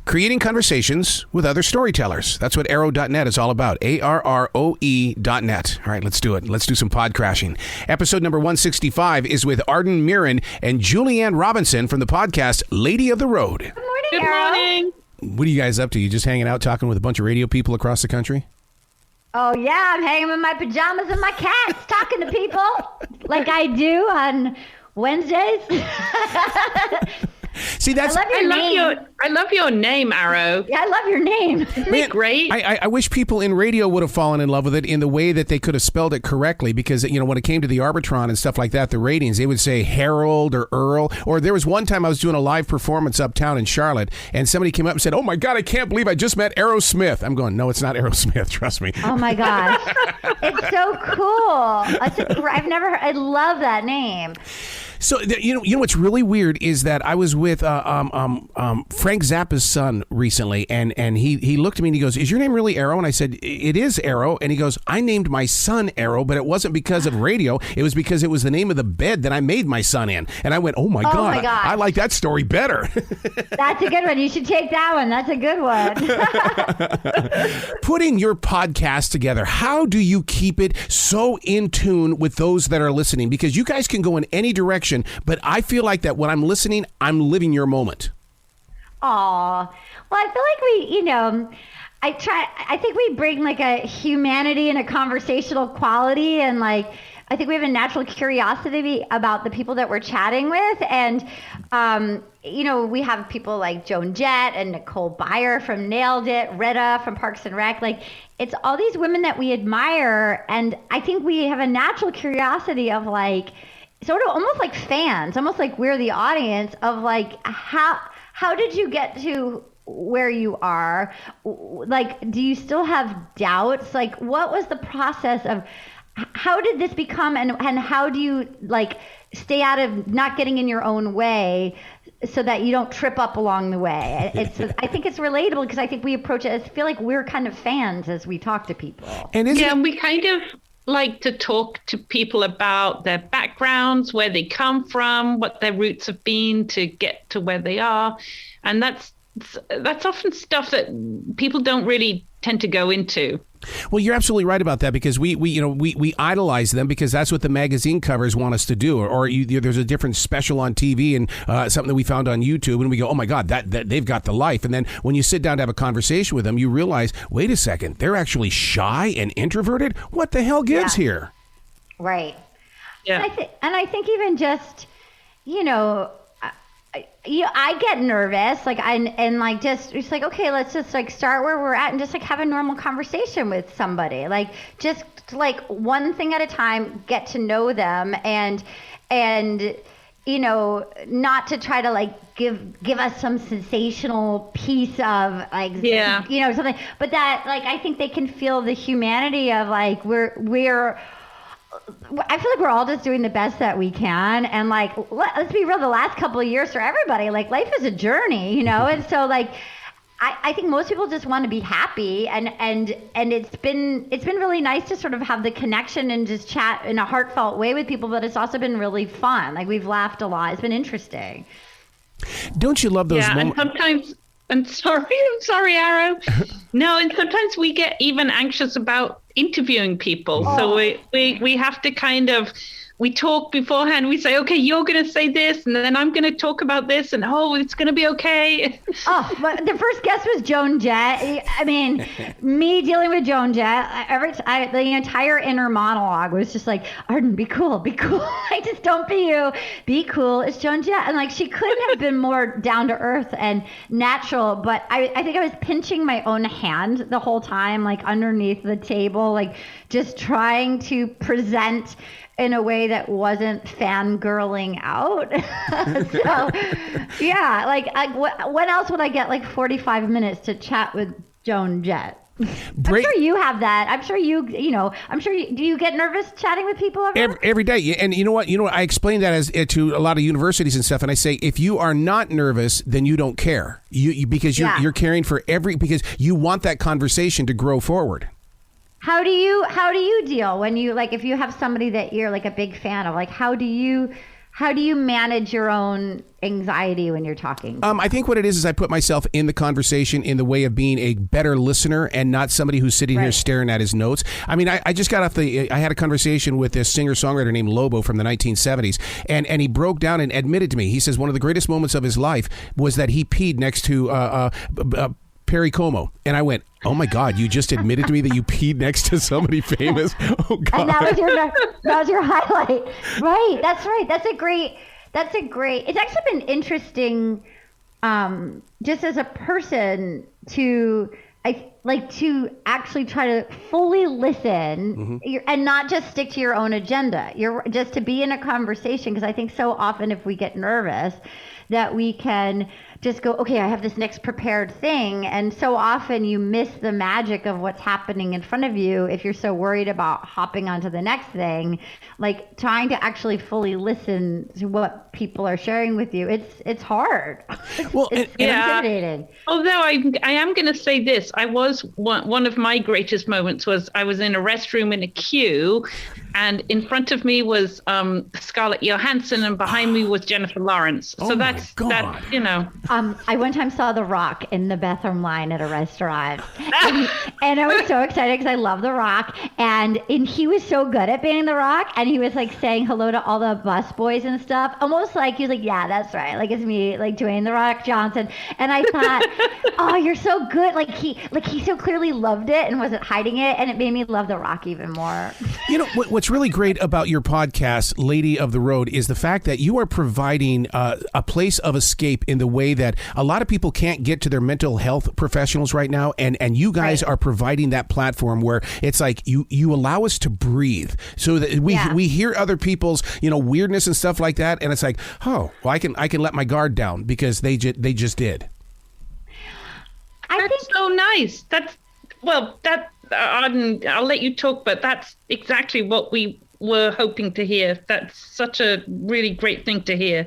creating conversations with other storytellers. That's what arrow.net is all about. ARROE.net. All right, let's do it. Let's do some pod crashing. Episode number 165 is with Arden Myrin and Julie Anne Robinson from the podcast Lady of the Road. Good morning, Good Arrow. morning. What are you guys up to? You just hanging out talking with a bunch of radio people across the country? Oh, yeah, I'm hanging in my pajamas and my cats, talking to people like I do on Wednesdays. See, that's I love your name, Arrow. Yeah, I love your name. Isn't it great? I wish people in radio would have fallen in love with it in the way that they could have spelled it correctly, because, you know, when it came to the Arbitron and stuff like that, the ratings, they would say Harold or Earl. Or there was one time I was doing a live performance uptown in Charlotte, and somebody came up and said, "Oh my God, I can't believe I just met Aerosmith." I'm going, no, it's not Aerosmith. Trust me. Oh my gosh. It's so cool. I love that name. So, you know what's really weird is that I was with Frank Zappa's son recently, and he looked at me and he goes, "Is your name really Arrow?" And I said, "It is Arrow." And he goes, "I named my son Arrow, but it wasn't because of radio. It was because it was the name of the bed that I made my son in." And I went, "Oh my God, I like that story better." That's a good one. You should take that one. That's a good one. Putting your podcast together, how do you keep it so in tune with those that are listening? Because you guys can go in any direction, but I feel like that when I'm listening, I'm living your moment. Aw. Well, I feel like I think we bring like a humanity and a conversational quality, and like I think we have a natural curiosity about the people that we're chatting with. And, we have people like Joan Jett and Nicole Byer from Nailed It, Retta from Parks and Rec. Like, it's all these women that we admire. And I think we have a natural curiosity of like, sort of almost like fans, almost like we're the audience of like, how did you get to where you are? Like, do you still have doubts? Like, what was the process of, how did this become, and how do you like stay out of not getting in your own way so that you don't trip up along the way? I think it's relatable because I think we approach it, I feel like we're kind of fans as we talk to people. And we kind of like to talk to people about their backgrounds, where they come from, what their roots have been to get to where they are. And that's often stuff that people don't really tend to go into. Well, you're absolutely right about that, because we idolize them because that's what the magazine covers want us to do. Or there's a different special on TV and something that we found on YouTube, and we go, "Oh my God, that they've got the life." And then when you sit down to have a conversation with them, you realize, wait a second, they're actually shy and introverted. What the hell gives here? Right. Yeah. And I think even just, I get nervous, like, it's like, okay, let's just like start where we're at and just like have a normal conversation with somebody, like just like one thing at a time, get to know them, and not to try to like give us some sensational piece of like, something, but that like I think they can feel the humanity of like I feel like we're all just doing the best that we can. And like, let's be real, the last couple of years for everybody, like life is a journey, and so like, I think most people just want to be happy, and it's been really nice to sort of have the connection and just chat in a heartfelt way with people, but it's also been really fun. Like, we've laughed a lot. It's been interesting. Don't you love those moments? And sometimes, I'm sorry, Arrow. No, and sometimes we get even anxious about interviewing people. Oh. So we have to kind of, we talk beforehand. We say, okay, you're going to say this, and then I'm going to talk about this, and it's going to be okay. Oh, but the first guest was Joan Jett. I mean, me dealing with Joan Jett, the entire inner monologue was just like, "Arden, be cool, be cool." I just, don't be you, be cool. It's Joan Jett, and like, she couldn't have been more down to earth and natural. But I think I was pinching my own hand the whole time, like underneath the table, like just trying to present in a way that wasn't fangirling out. So, yeah, like, when else would I get like 45 minutes to chat with Joan Jett? I'm sure you have that. I'm sure do you get nervous chatting with people every day? And you know what? I explain that to a lot of universities and stuff, and I say, if you are not nervous, then you don't care. Because you're caring for because you want that conversation to grow forward. How do you deal when you, like, if you have somebody that you're like a big fan of, like, how do you how do you manage your own anxiety when you're talking? I think what it is I put myself in the conversation in the way of being a better listener and not somebody who's sitting here staring at his notes. I mean, I just got off I had a conversation with this singer-songwriter named Lobo from the 1970s, and he broke down and admitted to me, he says one of the greatest moments of his life was that he peed next to Perry Como. And I went, oh my God, you just admitted to me that you peed next to somebody famous? Oh God. And that was your highlight. Right. That's right. That's a great, it's actually been interesting, just as a person to actually try to fully listen and not just stick to your own agenda. Just to be in a conversation, because I think so often if we get nervous that we can just go, okay, I have this next prepared thing. And so often you miss the magic of what's happening in front of you if you're so worried about hopping onto the next thing. Like trying to actually fully listen to what people are sharing with you. It's hard. Well, it's intimidating. Although I am going to say this, I was one of my greatest moments was I was in a restroom in a queue, and in front of me was Scarlett Johansson, and behind me was Jennifer Lawrence. So that's that, you know. I one time saw The Rock in the bathroom line at a restaurant, and I was so excited because I love The Rock, and he was so good at being The Rock, and he was like saying hello to all the bus boys and stuff, almost like he was like, yeah, that's right, like it's me, like Dwayne The Rock Johnson. And I thought, oh, you're so good, like he so clearly loved it and wasn't hiding it, and it made me love The Rock even more. You know what's really great about your podcast, Lady of the Road, is the fact that you are providing a place of escape in the way that a lot of people can't get to their mental health professionals right now, and you guys are providing that platform where it's like you allow us to breathe, so that we hear other people's weirdness and stuff like that, and it's like, oh, well, I can let my guard down because they just did. That's so nice. I'll let you talk, but that's exactly what we were hoping to hear. That's such a really great thing to hear.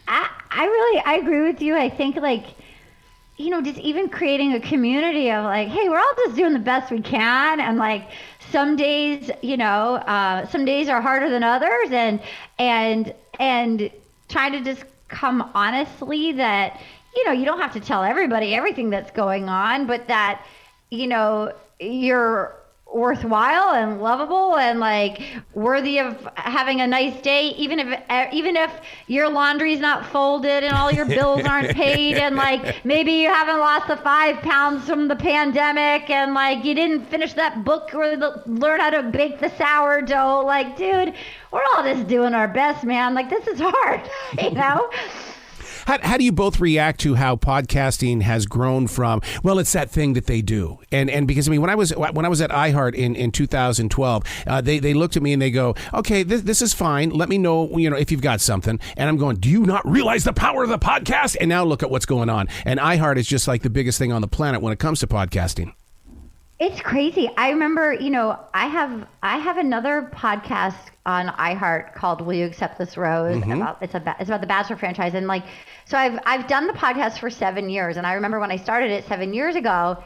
I agree with you. I think just even creating a community of like, hey, we're all just doing the best we can, and like some days, some days are harder than others, and trying to just come honestly that you don't have to tell everybody everything that's going on, but that you're worthwhile and lovable and like worthy of having a nice day, even if your laundry's not folded and all your bills aren't paid, and like maybe you haven't lost the 5 pounds from the pandemic, and like you didn't finish that book or learn how to bake the sourdough. Like, dude, we're all just doing our best, man. Like, this is hard, How do you both react to how podcasting has grown from, well, it's that thing that they do, and because I mean when I was at iHeart in 2012, they looked at me and they go, okay, this is fine. Let me know if you've got something, and I'm going, do you not realize the power of the podcast? And now look at what's going on, and iHeart is just like the biggest thing on the planet when it comes to podcasting. It's crazy. I remember, I have another podcast on iHeart called "Will You Accept This Rose?" It's about the Bachelor franchise, and like, so I've done the podcast for 7 years, and I remember when I started it 7 years ago.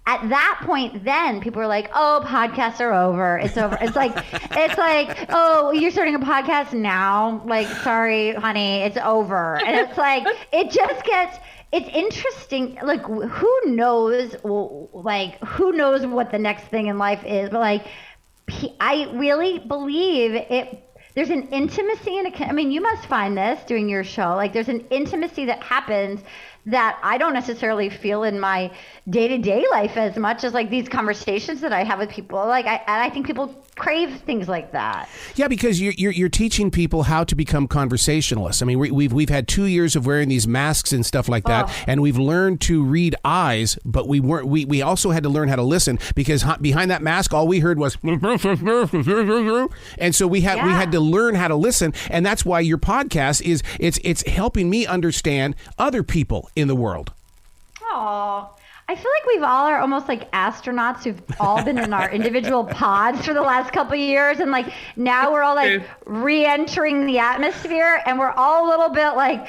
At that point, then people were like, "Oh, podcasts are over. It's over." It's like, "Oh, you're starting a podcast now? Like, sorry, honey, it's over." And it's like, it just gets. It's interesting. Like, who knows what the next thing in life is? But like, I really believe it. There's an intimacy you must find this doing your show. Like, there's an intimacy that happens that I don't necessarily feel in my day-to-day life as much as like these conversations that I have with people. Like, I think people crave things like that. Yeah, because you're teaching people how to become conversationalists. I mean, we've had 2 years of wearing these masks and stuff like that, and we've learned to read eyes, but we also had to learn how to listen, because behind that mask, all we heard was, and so we had to learn how to listen, and that's why your podcast it's helping me understand other people in the world. Oh, I feel like we've all are almost like astronauts who've all been in our individual pods for the last couple of years, and like now we're all like re-entering the atmosphere, and we're all a little bit like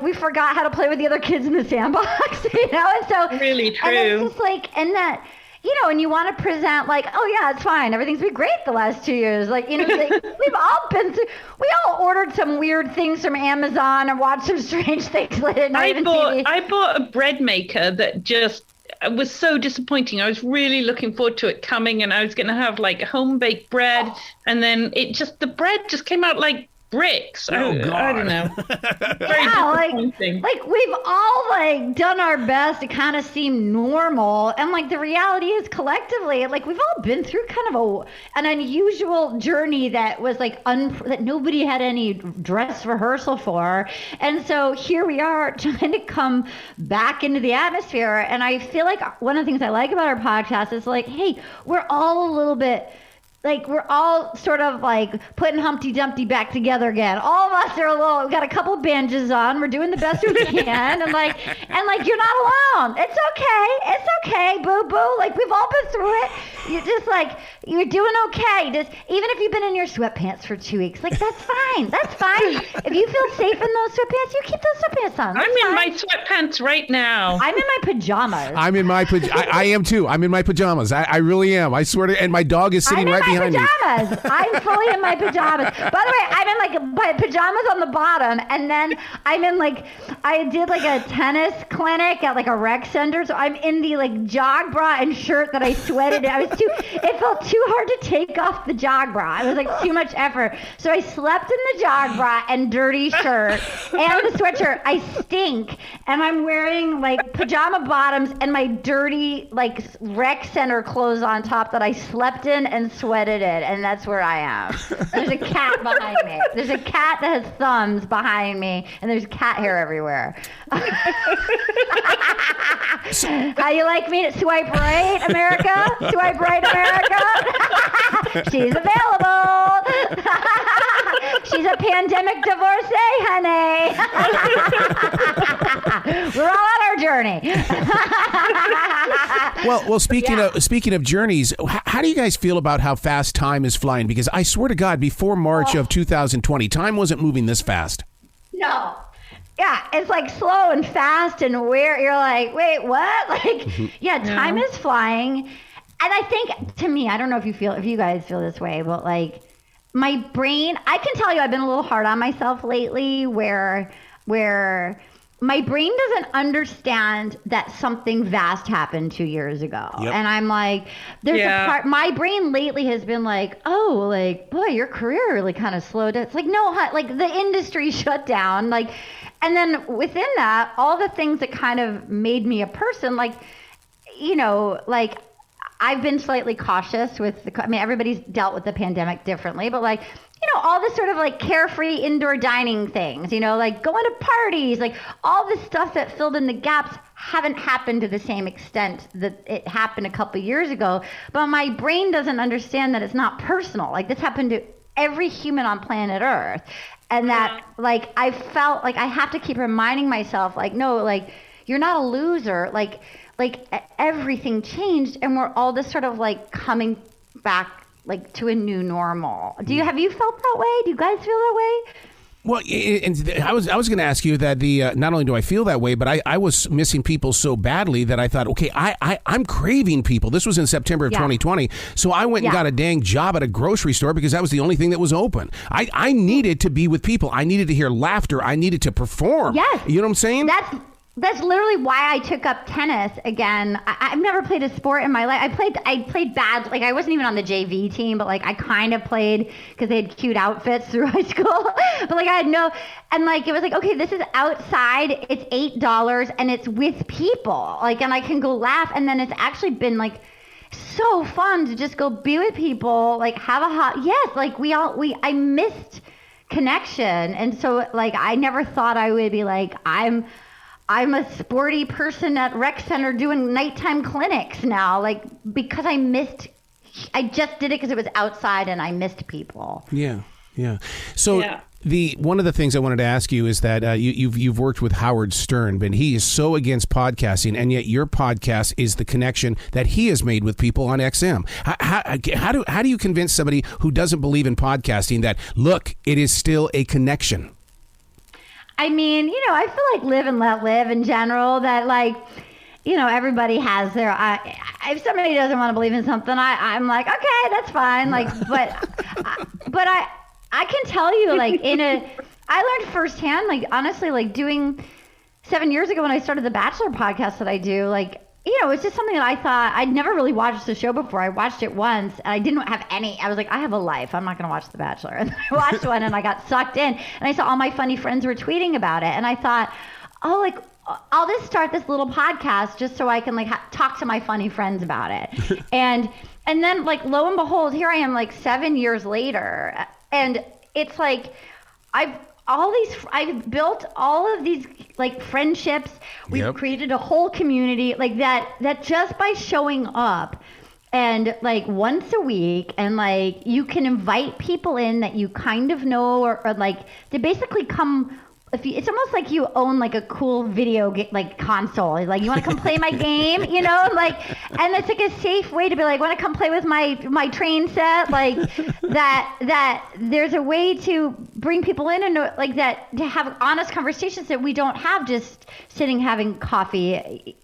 we forgot how to play with the other kids in the sandbox, And so really true. And it's just like, and that, and you want to present like, oh yeah, it's fine, everything's been great the last 2 years. Like, like, we've all been through. We all ordered some weird things from Amazon and watched some strange things late at night on TV. I bought a bread maker that just was so disappointing. I was really looking forward to it coming, and I was going to have like home baked bread, and then the bread just came out like bricks. Oh, God. I don't know. Very disappointing. Like we've all like done our best to kind of seem normal, and like the reality is collectively, like we've all been through kind of an unusual journey that was like that nobody had any dress rehearsal for, and so here we are trying to come back into the atmosphere. And I feel like one of the things I like about our podcast is like, hey, we're all a little bit. Like, we're all sort of like putting Humpty Dumpty back together again. All of us are we got a couple bandages on. We're doing the best we can. And like, you're not alone. It's okay, boo boo. Like, we've all been through it. You're just like, you're doing okay. Just, even if you've been in your sweatpants for 2 weeks, like, that's fine. That's fine. If you feel safe in those sweatpants, you keep those sweatpants on. I'm in my sweatpants right now. I'm in my pajamas. I am too. I'm in my pajamas. I really am. I swear to, and my dog is sitting right behind me. I'm fully in my pajamas. By the way, I'm in like my pajamas on the bottom, and then I'm in like, I did like a tennis clinic at like a rec center, so I'm in the like jog bra and shirt that I sweated in. It felt too hard to take off the jog bra. It was like too much effort. So I slept in the jog bra and dirty shirt and the sweatshirt. I stink, and I'm wearing like pajama bottoms and my dirty like rec center clothes on top that I slept in and sweated in, and that's where I am. There's a cat behind me. There's a cat that has thumbs behind me, and there's cat hair everywhere. How you like me to swipe right, America? Swipe right, America? She's available. She's a pandemic divorcee, honey. We're all on our journey. Well, speaking of journeys, how do you guys feel about how fast time is flying? Because I swear to God, before March of 2020, time wasn't moving this fast. No. Yeah, it's like slow and fast, and where you're like, wait, what? Like, yeah, time is flying. And I think, to me, I don't know if you guys feel this way, but like my brain, I can tell you I've been a little hard on myself lately where my brain doesn't understand that something vast happened 2 years ago. Yep. And I'm like, there's a part, my brain lately has been like, oh, like, boy, your career really kind of slowed down. It's like, no, like the industry shut down. Like, and then within that, all the things that kind of made me a person, like, like I've been slightly cautious with everybody's dealt with the pandemic differently, but like, all this sort of like carefree indoor dining things, like going to parties, like all this stuff that filled in the gaps haven't happened to the same extent that it happened a couple of years ago. But my brain doesn't understand that it's not personal. Like this happened to every human on planet Earth. And that like, I felt like I have to keep reminding myself, like, no, like you're not a loser. Like everything changed, and we're all just sort of like coming back like to a new normal. Have you felt that way? Do you guys feel that way? Well, and I was going to ask you that not only do I feel that way, but I was missing people so badly that I thought, okay, I'm craving people. This was in September of 2020, so I went and got a dang job at a grocery store because that was the only thing that was open. I needed to be with people. I needed to hear laughter. I needed to perform. Yes, you know what I'm saying? That's literally why I took up tennis again. I've never played a sport in my life. I played bad. Like I wasn't even on the JV team, but like I kind of played because they had cute outfits through high school. But like I had no, and like it was like, okay, this is outside. It's $8 and it's with people. Like, and I can go laugh. And then it's actually been like so fun to just go be with people. Like have like I missed connection. And so like I never thought I would be like, I'm a sporty person at rec center doing nighttime clinics now, like because I just did it because it was outside and I missed people. Yeah. So one of the things I wanted to ask you is that you've worked with Howard Stern, but he is so against podcasting, and yet your podcast is the connection that he has made with people on XM. How do you convince somebody who doesn't believe in podcasting that, look, it is still a connection? I mean, I feel like live and let live in general, that like, everybody has their. If somebody doesn't want to believe in something, I'm like, okay, that's fine. Like, but I can tell you, like, I learned firsthand, like, honestly, like doing 7 years ago when I started the Bachelor podcast that I do, like, it's just something that I thought I'd never really watched the show before. I watched it once and I didn't have I was like, I have a life. I'm not going to watch The Bachelor. And I watched one and I got sucked in and I saw all my funny friends were tweeting about it. And I thought, oh, like, I'll just start this little podcast just so I can like talk to my funny friends about it. and then like, lo and behold, here I am like 7 years later. And it's like, I've built all of these like friendships. We've created a whole community like that just by showing up and like once a week, and like you can invite people in that you kind of know or like they basically come. It's almost like you own like a cool video like console. Like, you want to come play my game, like, and it's like a safe way to be like, want to come play with my train set, like that there's a way to bring people in and like that to have honest conversations that we don't have just sitting having coffee.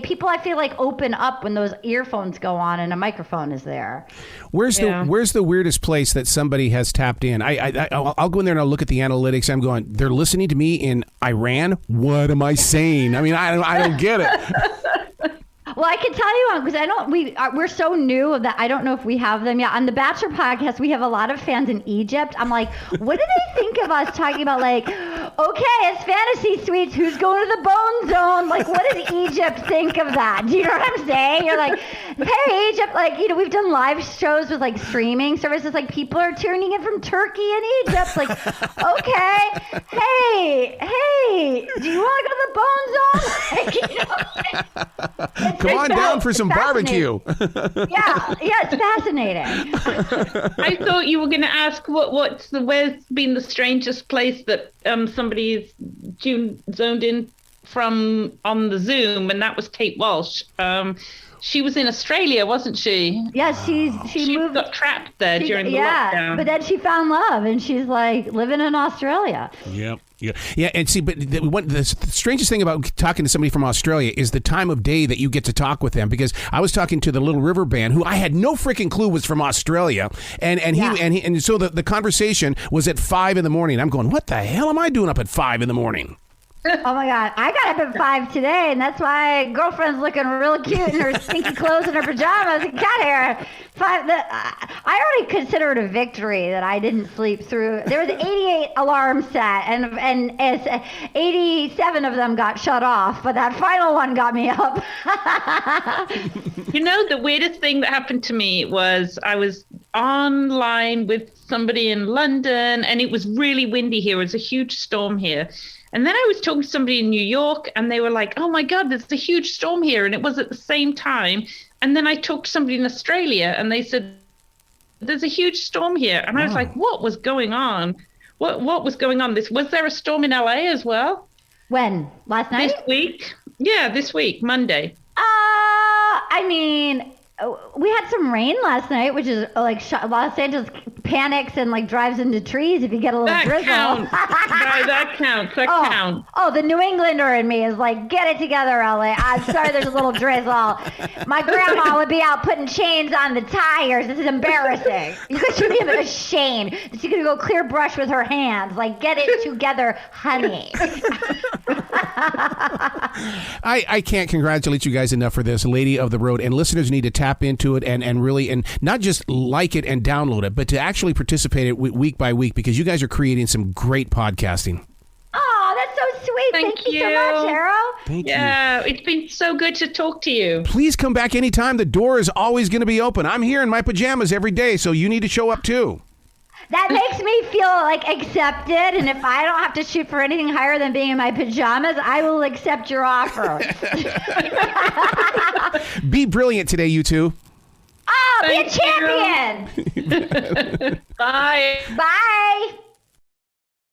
People, I feel like, open up when those earphones go on and a microphone is there. Where's the weirdest place that somebody has tapped in? I'll go in there and I'll look at the analytics. I'm going, they're listening to me in Iran? What am I saying? I mean, I don't get it. Well, I can tell you, because we're so new that I don't know if we have them yet. On the Bachelor podcast, we have a lot of fans in Egypt. I'm like, what do they think of us talking about, like, okay, it's fantasy suites, who's going to the bone zone? Like, what does Egypt think of that? Do you know what I'm saying? You're like, hey, Egypt, like, we've done live shows with like streaming services. Like, people are tuning in from Turkey and Egypt. Like, okay, hey, do you want to go to the bone zone? Like, come on down for some barbecue. yeah, it's fascinating. I thought you were going to ask where's been the strangest place that somebody's zoned in from on the Zoom, and that was Kate Walsh. She was in Australia, wasn't she? Yeah, she moved. Got trapped there during the lockdown. But then she found love, and she's like living in Australia. Yep. Yeah, and see, but the strangest thing about talking to somebody from Australia is the time of day that you get to talk with them. Because I was talking to the Little River Band, who I had no freaking clue was from Australia, and so the conversation was at 5 a.m. I'm going, what the hell am I doing up at 5 a.m? Oh my God, I got up at 5 today, and that's why girlfriend's looking real cute in her stinky clothes and her pajamas. Got here. I already consider it a victory that I didn't sleep through. There was 88 alarms set, and 87 of them got shut off, but that final one got me up. The weirdest thing that happened to me was I was online with somebody in London, and it was really windy here. It was a huge storm here. And then I was talking to somebody in New York, and they were like, oh my God, there's a huge storm here. And it was at the same time. And then I talked to somebody in Australia, and they said, there's a huge storm here. And I was like, what was going on? What was going on? Was there a storm in LA as well? When? Last night? This week. Yeah, this week, Monday. I mean, we had some rain last night, which is like Los Angeles panics and like drives into trees if you get a little drizzle. That counts. That counts. Oh, the New Englander in me is like, get it together, LA. I'm sorry there's a little drizzle. My grandma would be out putting chains on the tires. This is embarrassing. You should be ashamed. She's going to go clear brush with her hands. Like, get it together, honey. I can't congratulate you guys enough for this, Lady of the Road, and listeners need to tap into it and really, and not just like it and download it, but to actually participate in it week by week, because you guys are creating some great podcasting. Oh, that's so sweet. Thank you so much, Arrow. Thank you. Yeah, it's been so good to talk to you. Please come back anytime. The door is always going to be open. I'm here in my pajamas every day, so you need to show up too. That makes me feel like accepted, and if I don't have to shoot for anything higher than being in my pajamas, I will accept your offer. Be brilliant today, you two. Oh, be a champion. Bye. Bye.